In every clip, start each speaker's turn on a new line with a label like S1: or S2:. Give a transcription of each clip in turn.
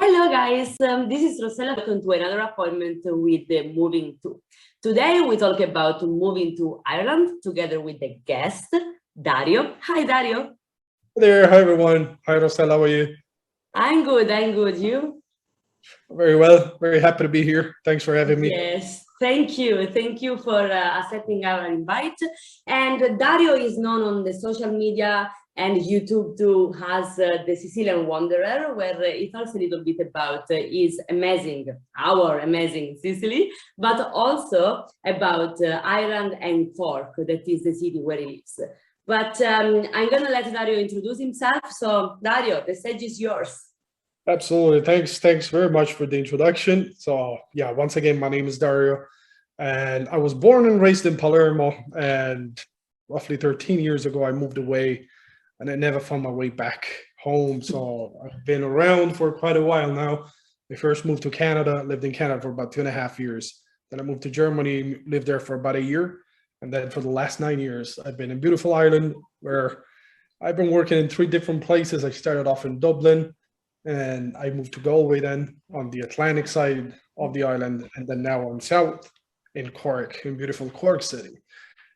S1: Hello guys, this is Rossella. Welcome to another appointment with the Moving To. Today we talk about moving to Ireland together with the guest, Dario. Hi Dario.
S2: Hey there, hi everyone. Hi Rossella, how are you?
S1: I'm good. You?
S2: Very well, very happy to be here. Thanks for having me.
S1: Yes, thank you. Thank you for accepting our invite. And Dario is known on the social media and YouTube too as the Sicilian Wanderer, where he talks a little bit about our amazing Sicily, but also about Ireland and Cork, that is the city where he lives. But I'm going to let Dario introduce himself. So Dario, the stage is yours.
S2: Absolutely. Thanks very much for the introduction. So yeah, once again, my name is Dario and I was born and raised in Palermo, and roughly 13 years ago, I moved away and I never found my way back home. So I've been around for quite a while now. I first moved to Canada, lived in Canada for about 2.5 years. Then I moved to Germany, lived there for about a year. And then for the last 9 years, I've been in beautiful Ireland, where I've been working in 3 different places. I started off in Dublin, and I moved to Galway then on the Atlantic side of the island, and then now I'm south in Cork, in beautiful Cork city.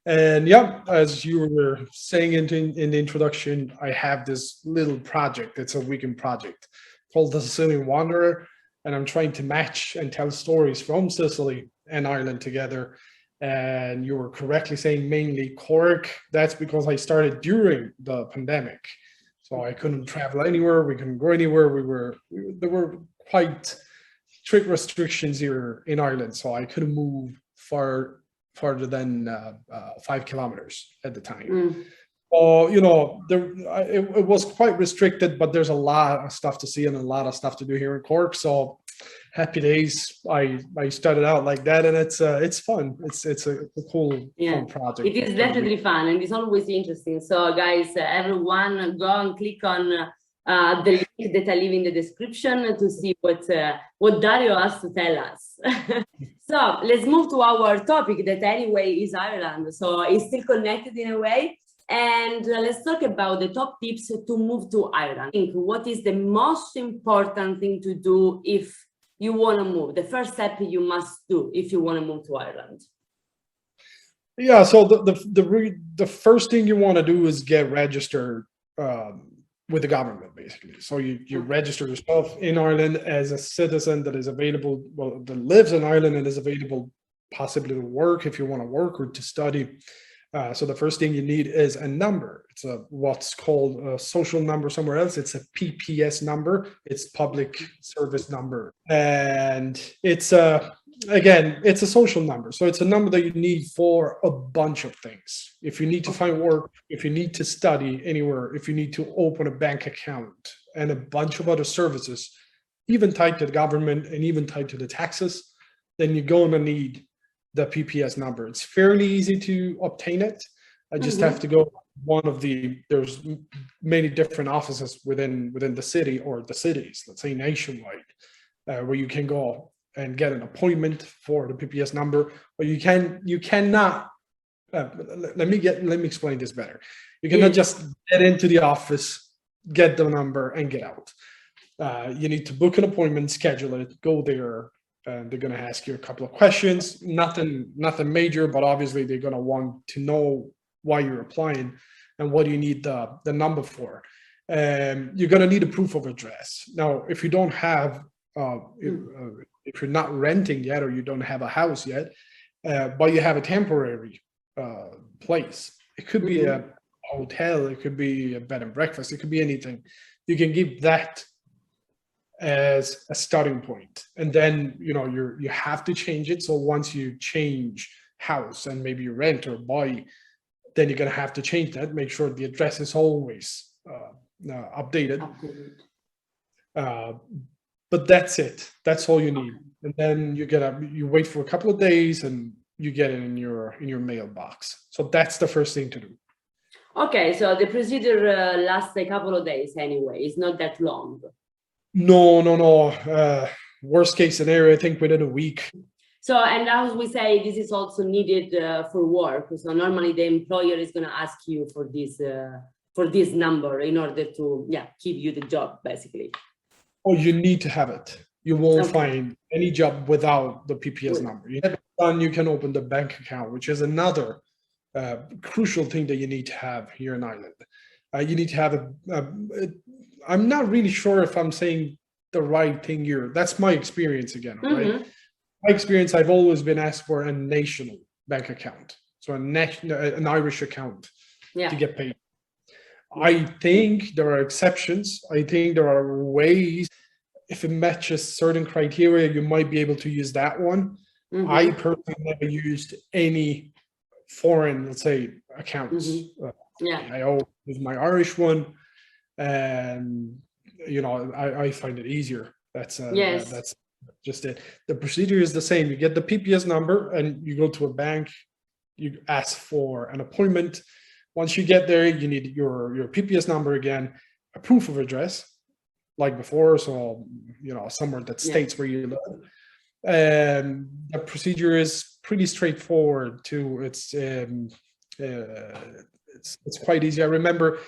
S2: And yeah, as you were saying in the introduction, I have this little project. It's a weekend project called the Sicilian Wanderer, and I'm trying to match and tell stories from Sicily and Ireland together. And you were correctly saying mainly Cork. That's because I started during the pandemic. So I couldn't travel anywhere, we couldn't go anywhere. There were quite strict restrictions here in Ireland, so I couldn't move farther than 5 kilometers at the time. You know, it was quite restricted, but there's a lot of stuff to see and a lot of stuff to do here in Cork. So happy days. I started out like that, and it's fun. It's a cool, fun project.
S1: It is definitely fun, and it's always interesting. So guys, everyone go and click on the link that I leave in the description to see what Dario has to tell us. So let's move to our topic, that anyway is Ireland. So it's still connected in a way. And let's talk about the top tips to move to Ireland. What is the most important thing to do if you want to move? The first step you must do if you want to move to Ireland.
S2: Yeah, so the first thing you want to do is get registered with the government, basically. So you register yourself in Ireland as a citizen that is available, well, that lives in Ireland and is available possibly to work if you want to work or to study. So the first thing you need is a number. It's what's called a social number somewhere else. It's a PPS number. It's public service number. And it's again, it's a social number. So it's a number that you need for a bunch of things. If you need to find work, if you need to study anywhere, if you need to open a bank account, and a bunch of other services, even tied to the government and even tied to the taxes, then you're going to need the PPS number. It's fairly easy to obtain it. I just have to go there's many different offices within the city or the cities, let's say nationwide, where you can go and get an appointment for the PPS number. Or you cannot let me explain this better. You cannot just get into the office, get the number and get out. You need to book an appointment, schedule it, go there. And they're going to ask you a couple of questions, nothing major, but obviously they're going to want to know why you're applying and what you need the number for. You're going to need a proof of address. Now, if you don't have, if you're not renting yet, or you don't have a house yet, but you have a temporary place, it could be a hotel, it could be a bed and breakfast, it could be anything. You can give that as a starting point, and then you have to change it. So once you change house and maybe you rent or buy, then you're going to have to change that, make sure the address is always updated. But that's it, that's all you need. And then you wait for a couple of days and you get it in your mailbox. So that's the first thing to do.
S1: Okay, so the procedure lasts a couple of days anyway, it's not that long.
S2: No. Worst case scenario, I think within a week.
S1: So, and as we say, this is also needed for work. So normally the employer is going to ask you for this number in order to keep you the job, basically.
S2: Oh, you need to have it. You won't find any job without the PPS number. You have it done, you can open the bank account, which is another crucial thing that you need to have here in Ireland. You need to have I'm not really sure if I'm saying the right thing here. That's my experience again, right? My experience, I've always been asked for a national bank account, so an Irish account to get paid. I think there are exceptions. I think there are ways, if it matches certain criteria, you might be able to use that one. I personally never used any foreign, let's say, accounts. I always use my Irish one, and I find it easier. That's just it. The procedure is the same. You get the PPS number, and you go to a bank. You ask for an appointment. Once you get there, you need your PPS number again, a proof of address, like before, so somewhere that states where you live. And the procedure is pretty straightforward too. It's quite easy. I remember,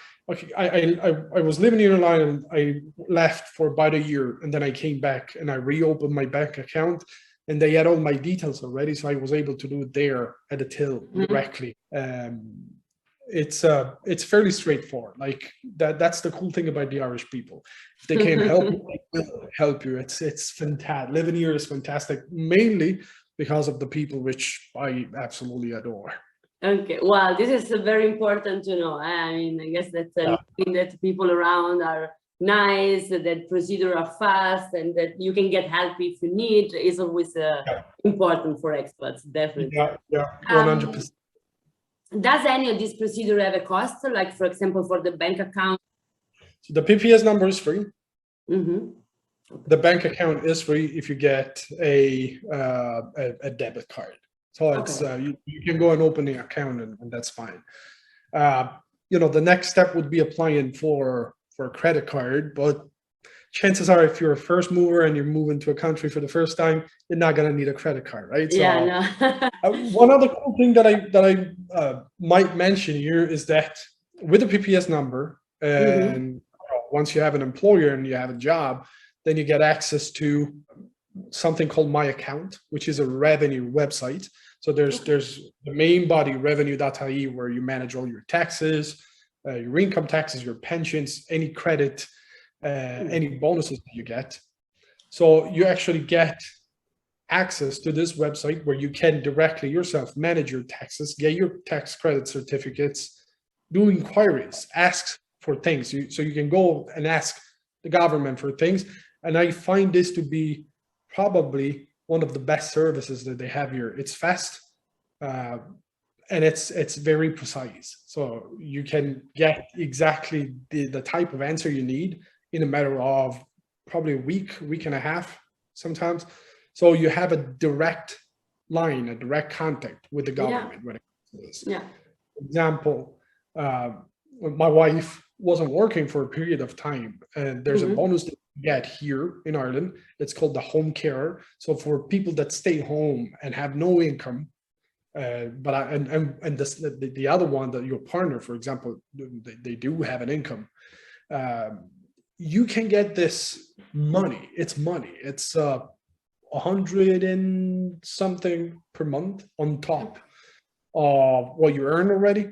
S2: I was living in Irlanda, and I left for about a year, and then I came back and I reopened my bank account, and they had all my details already, so I was able to do it there at the till directly. It's fairly straightforward. Like that's the cool thing about the Irish people. If they can help you, they will help you. It's fantastic. Living here is fantastic, mainly because of the people, which I absolutely adore.
S1: Okay, well, this is very important to know. I mean, I guess that that people around are nice, that procedures are fast, and that you can get help if you need is always important for expats, definitely.
S2: Yeah, 100%.
S1: Does any of these procedures have a cost? Like, for example, for the bank account?
S2: So the PPS number is free. The bank account is free if you get a debit card. So it's you can go and open the account, and that's fine. The next step would be applying for a credit card, but chances are, if you're a first mover and you're moving to a country for the first time, you're not going to need a credit card, right? So, one other cool thing that I might mention here is that with the PPS number, and once you have an employer and you have a job, then you get access to something called Myaccount, which is a revenue website. So there's the main body, revenue.ie, where you manage all your taxes, your income taxes, your pensions, any credit, any bonuses that you get. So you actually get access to this website where you can directly yourself manage your taxes, get your tax credit certificates, do inquiries, ask for things. So you can go and ask the government for things. And I find this to be probably one of the best services that they have here. It's fast, and it's very precise. So you can get exactly the type of answer you need in a matter of probably a week and a half sometimes. So you have a direct line, a direct contact with the government when it comes to this. For example, my wife wasn't working for a period of time, and there's a bonus that you get here in Ireland. It's called the home care. So for people that stay home and have no income, the other one, that your partner, for example, they do have an income. You can get this money. It's money. It's 100 and something per month on top of what you earn already,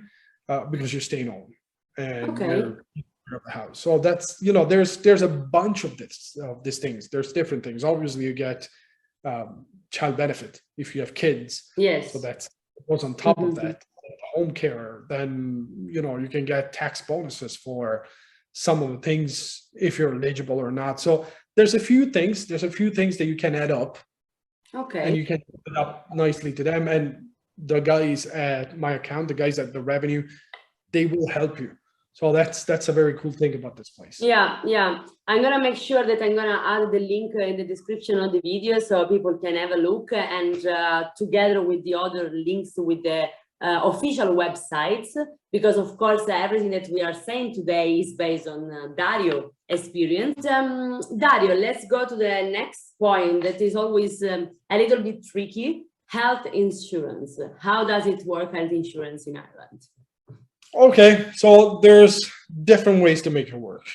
S2: because you're staying home and you're of the house. So that's, there's a bunch of these things. There's different things. Obviously, you get child benefit if you have kids.
S1: Yes.
S2: So that's what's on top of that. Home care. Then you can get tax bonuses for some of the things if you're eligible or not. So there's a few things that you can add up. And you can put it up nicely to them. And the guys at Myaccount, the guys at the revenue, they will help you. So that's a very cool thing about this place. Yeah.
S1: I'm gonna make sure that I'm gonna add the link in the description of the video so people can have a look, and together with the other links with the official websites, because of course everything that we are saying today is based on Dario experience. Dario, let's go to the next point that is always a little bit tricky: health insurance. How does it work, health insurance in Ireland?
S2: Okay, so there's different ways to make it work.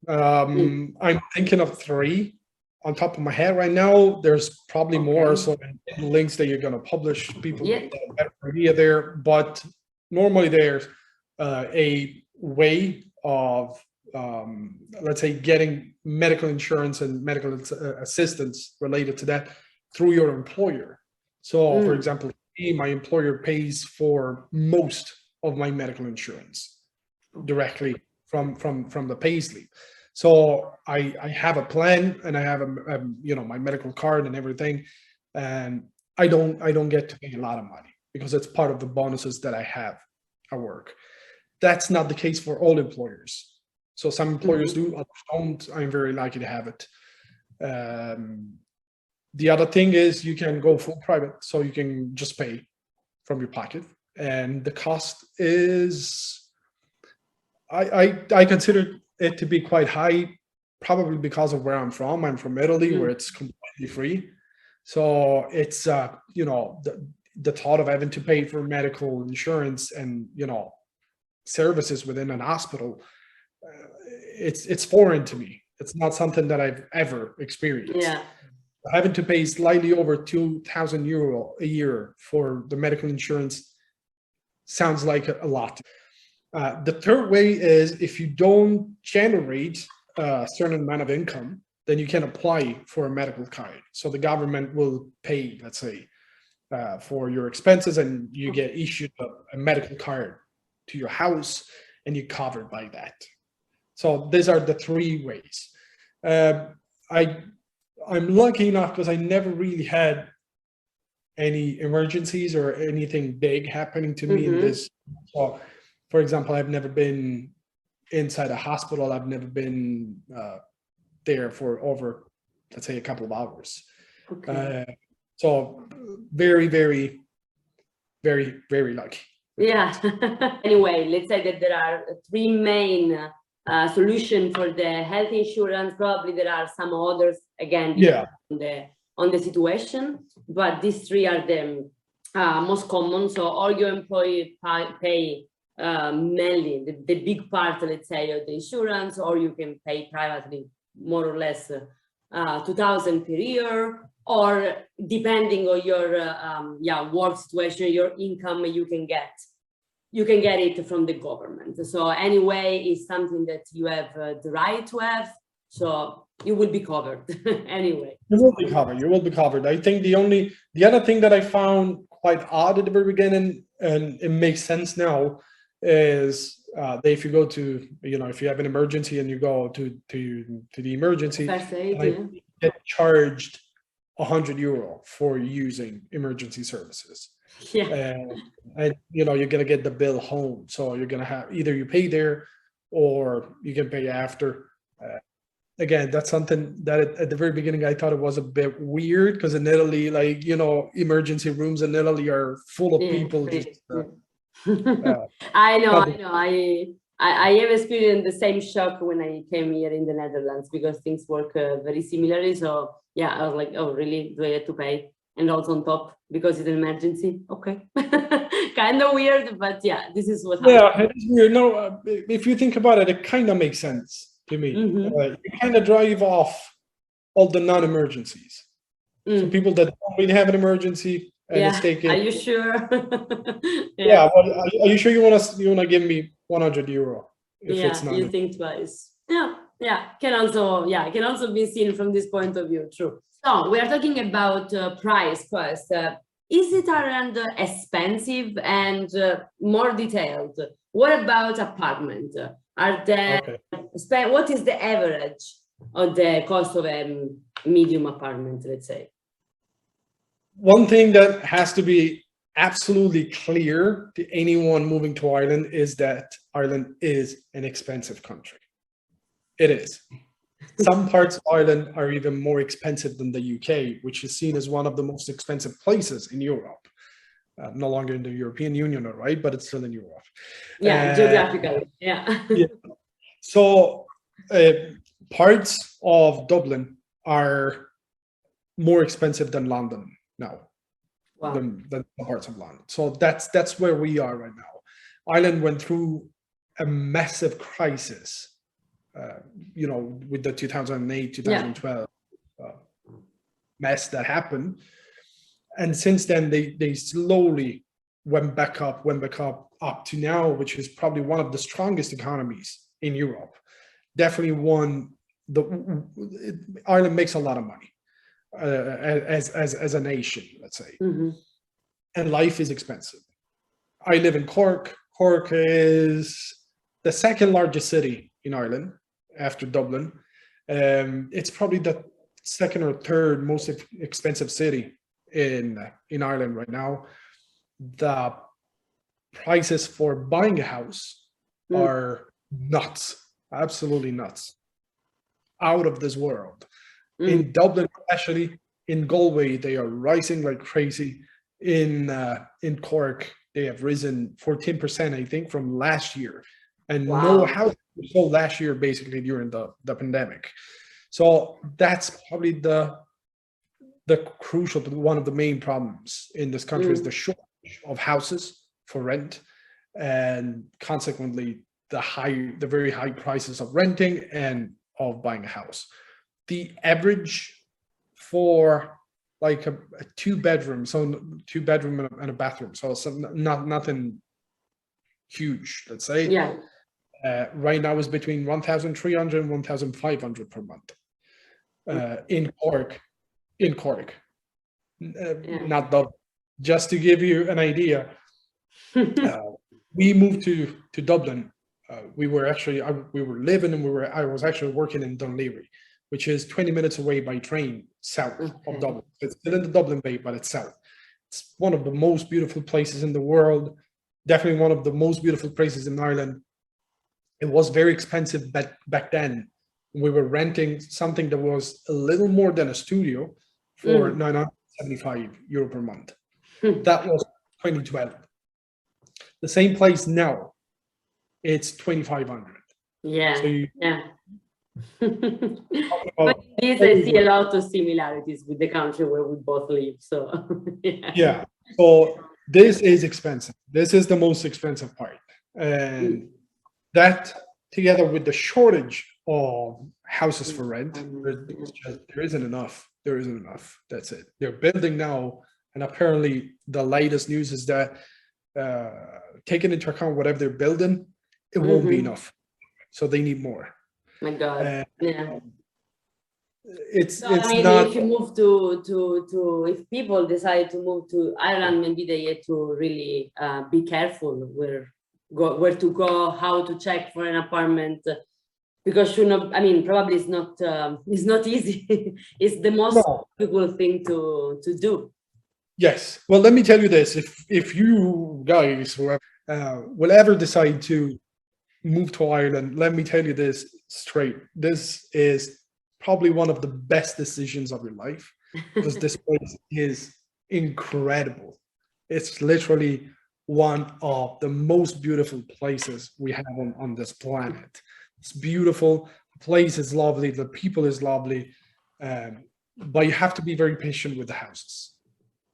S2: I'm thinking of 3 on top of my head right now. There's probably more, so in the links that you're going to publish, people get a better idea there. But normally there's a way of, let's say, getting medical insurance and medical assistance related to that through your employer. So, for example, my employer pays for most of my medical insurance directly from the payslip. So I have a plan, and I have a my medical card and everything, and I don't get to pay a lot of money because it's part of the bonuses that I have at work. That's not the case for all employers. So some employers do, others don't. I'm very lucky to have it. The other thing is you can go full private, so you can just pay from your pocket, and the cost is, I consider it to be quite high, probably because of where I'm from. I'm from Italy, where it's completely free. So it's the thought of having to pay for medical insurance and services within an hospital, it's foreign to me. It's not something that I've ever experienced.
S1: Yeah.
S2: Having to pay slightly over €2,000 a year for the medical insurance sounds like a lot. The third way is, if you don't generate a certain amount of income, then you can apply for a medical card. So the government will pay, let's say, for your expenses, and you get issued a medical card to your house, and you're covered by that. So these are the 3 ways. I'm lucky enough because I never really had any emergencies or anything big happening to me in this. So, for example, I've never been inside a hospital. I've never been there for over, let's say, a couple of hours. So very, very, very, very lucky.
S1: Yeah. Anyway, let's say that there are 3 main solutions for the health insurance. Probably there are some others, again, on the situation, but these 3 are the most common. So all your employees pay mainly the big part, let's say, of the insurance, or you can pay privately more or less 2,000 per year, or depending on your work situation, your income, you can get it from the government. So anyway, it's something that you have the right to have, so you will be covered. Anyway,
S2: you will be covered. I think the other thing that I found quite odd at the very beginning, and it makes sense now, is that if you go to, if you have an emergency and you go to the emergency, you get charged €100 for using emergency services. And you're gonna get the bill home, so you're gonna have either you pay there or you can pay after. Again, that's something that at the very beginning I thought it was a bit weird, because in Italy, emergency rooms in Italy are full of people.
S1: I know. I have experienced the same shock when I came here in the Netherlands, because things work very similarly. So yeah, I was like, oh, really? Do I have to pay? And also on top, because it's an emergency. Okay. Kind of weird, but yeah, this is what happened.
S2: Yeah, it is weird. No, if you think about it, it kind of makes sense to me. You kind of drive off all the non-emergencies. So people that don't really have an emergency, and it's taken.
S1: Are you sure?
S2: Well, are you sure you want to give me €100? It's not.
S1: You think twice. Yeah. Can also be seen from this point of view. True. So we are talking about price first. Is it Ireland expensive? And more detailed, what about apartment? Are there what is the average of the cost of a medium apartment, let's say?
S2: One thing that has to be absolutely clear to anyone moving to Ireland is that Ireland is an expensive country. It is. Some parts of Ireland are even more expensive than the UK, which is seen as one of the most expensive places in Europe. No longer in the European Union, right? But it's still in Europe.
S1: Geographically,
S2: So parts of Dublin are more expensive than London now.
S1: Wow.
S2: Than parts of London. So that's where we are right now. Ireland went through a massive crisis with the 2008, 2012 mess that happened. And since then, they slowly went back up to now, which is probably one of the strongest economies in Europe. Definitely Ireland makes a lot of money as a nation, let's say. And life is expensive. I live in Cork. Cork is the second largest city in Ireland after Dublin. It's probably the second or third most expensive city in Ireland right now. The prices for buying a house are nuts, absolutely nuts, out of this world. In Dublin, especially, in Galway, they are rising like crazy. In Cork, they have risen 14%, I think, from last year, and no house was sold last year, basically during the pandemic. So that's probably the crucial, one of the main problems in this country is the shortage of houses for rent, and consequently the very high prices of renting and of buying a house. The average for like a 2-bedroom, so 2-bedroom and a bathroom, so nothing huge, let's say.
S1: Yeah.
S2: Right now is between 1,300 and 1,500 per month. In Cork, not Dublin. Just to give you an idea, we moved to Dublin. We were living and I was actually working in Dunleary, which is 20 minutes away by train south of Dublin. It's still in the Dublin Bay, but it's south. It's one of the most beautiful places in the world. Definitely one of the most beautiful places in Ireland. It was very expensive back then. We were renting something that was a little more than a studio for €975 per month. That was 2012. The same place now, it's 2,500.
S1: Yeah.
S2: So
S1: But this, I see a lot of similarities with the country where we both live. So
S2: yeah. So this is expensive. This is the most expensive part, and that together with the shortage of houses for rent, there isn't enough. There isn't enough. That's it. They're building now, and apparently the latest news is that taking into account whatever they're building, it won't be enough. So they need more.
S1: My God.
S2: It's
S1: I mean,
S2: not.
S1: if you move to if people decide to move to Ireland, maybe they have to really be careful where to go, how to check for an apartment, because probably it's not easy. It's the most difficult thing to do.
S2: Yes. Well, let me tell you this: if you guys will ever decide to move to Ireland, let me tell you this straight: this is probably one of the best decisions of your life, because this place is incredible. It's literally one of the most beautiful places we have on this planet. It's beautiful. The place is lovely. The people is lovely. But you have to be very patient with the houses.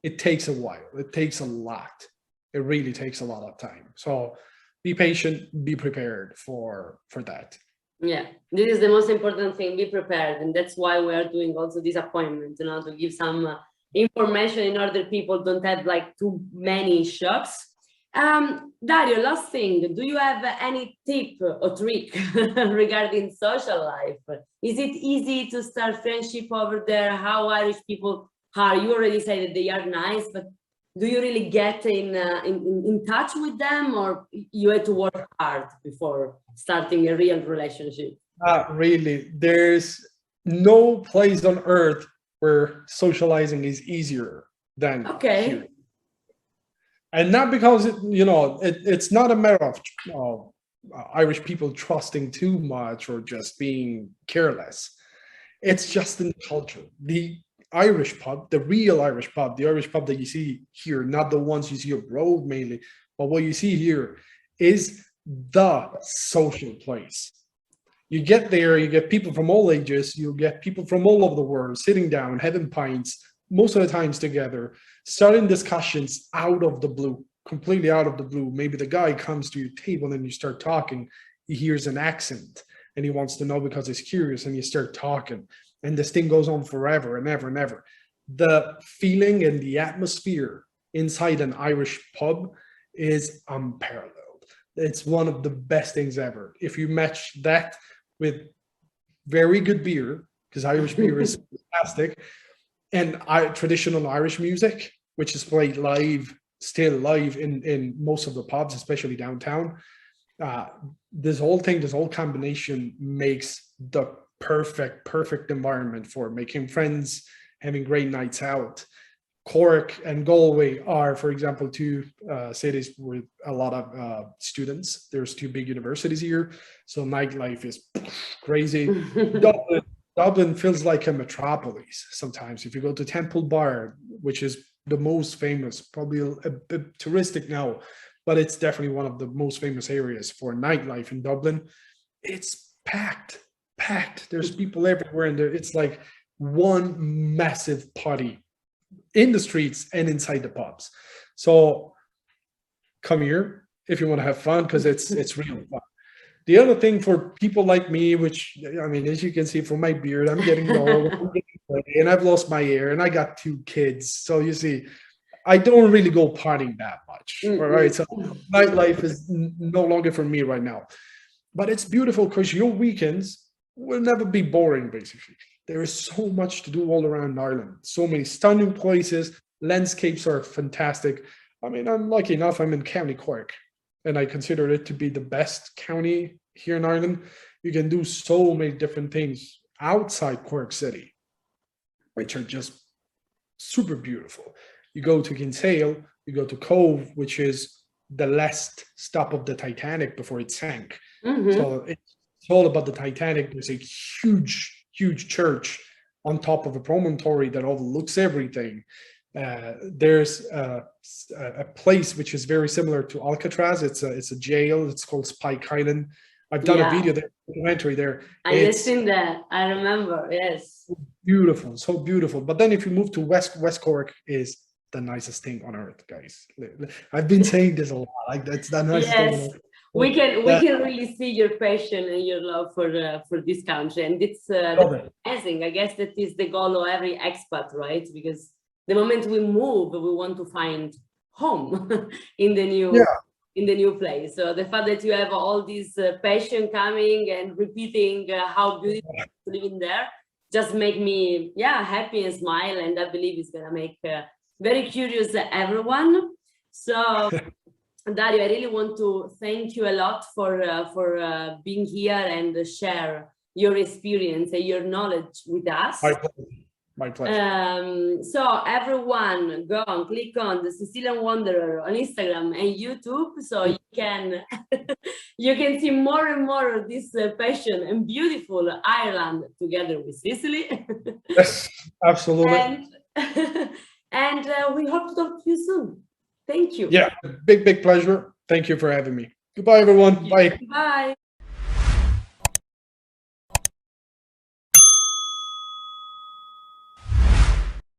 S2: It takes a while. It takes a lot. It really takes a lot of time. So be patient, be prepared for that.
S1: Yeah, this is the most important thing, be prepared. And that's why we are doing also this appointment, to give some information in order people don't have like too many shocks. Dario, last thing, do you have any tip or trick regarding social life? Is it easy to start friendship over there? How Irish people are? You already said that they are nice, but do you really get in touch with them, or you had to work hard before starting a real relationship?
S2: Not really. There's no place on earth where socializing is easier than here. And not because it's not a matter of Irish people trusting too much or just being careless. It's just in the culture. The Irish pub, the real Irish pub, the Irish pub that you see here, not the ones you see abroad mainly, but what you see here is the social place. You get there, you get people from all ages, you get people from all over the world sitting down, having pints, most of the times together, starting discussions out of the blue, completely out of the blue. Maybe the guy comes to your table and you start talking, he hears an accent, and he wants to know because he's curious, and you start talking, and this thing goes on forever and ever and ever. The feeling and the atmosphere inside an Irish pub is unparalleled. It's one of the best things ever. If you match that with very good beer, because Irish beer is fantastic, and traditional Irish music, which is played live, still live in most of the pubs, especially downtown. This whole combination makes the perfect environment for making friends, having great nights out. Cork and Galway are, for example, two cities with a lot of students. There's two big universities here, so nightlife is crazy. Dublin feels like a metropolis sometimes. If you go to Temple Bar, which is the most famous, probably a bit touristic now, but it's definitely one of the most famous areas for nightlife in Dublin. It's packed. There's people everywhere, and it's like one massive party in the streets and inside the pubs. So come here if you want to have fun, because it's real fun. The other thing for people like me, which, I mean, as you can see from my beard, I'm getting old, and I've lost my hair, and I got 2 kids. So you see, I don't really go partying that much. All right. So nightlife is no longer for me right now. But it's beautiful because your weekends will never be boring, basically. There is so much to do all around Ireland. So many stunning places. Landscapes are fantastic. I mean, I'm lucky enough, I'm in County Cork, and I consider it to be the best county here in Ireland. You can do so many different things outside Cork City, which are just super beautiful. You go to Kinsale, you go to Cove, which is the last stop of the Titanic before it sank. So it's all about the Titanic. There's a huge church on top of a promontory that overlooks everything. There's a place which is very similar to Alcatraz. It's a jail. It's called Spike Island. I've done a video there, documentary there.
S1: I've seen that. I remember. Yes.
S2: Beautiful, so beautiful. But then if you move to West Cork, is the nicest thing on earth, guys. I've been saying this a lot. Like, that's the nicest thing on earth.
S1: We can really see your passion and your love for this country, and it's amazing. I guess that is the goal of every expat, right? Because the moment we move, we want to find home in the new place. So the fact that you have all this passion coming and repeating how beautiful it is to live in there just make me happy and smile, and I believe it's gonna make very curious everyone. So. Dario, I really want to thank you a lot for being here and share your experience and your knowledge with us.
S2: My pleasure.
S1: So everyone, go and click on the Sicilian Wanderer on Instagram and YouTube, so you can see more and more of this passion and beautiful Ireland together with Sicily.
S2: Yes, absolutely.
S1: And we hope to talk to you soon. Thank you.
S2: Yeah, big pleasure. Thank you for having me. Goodbye, everyone. Bye.
S1: Bye.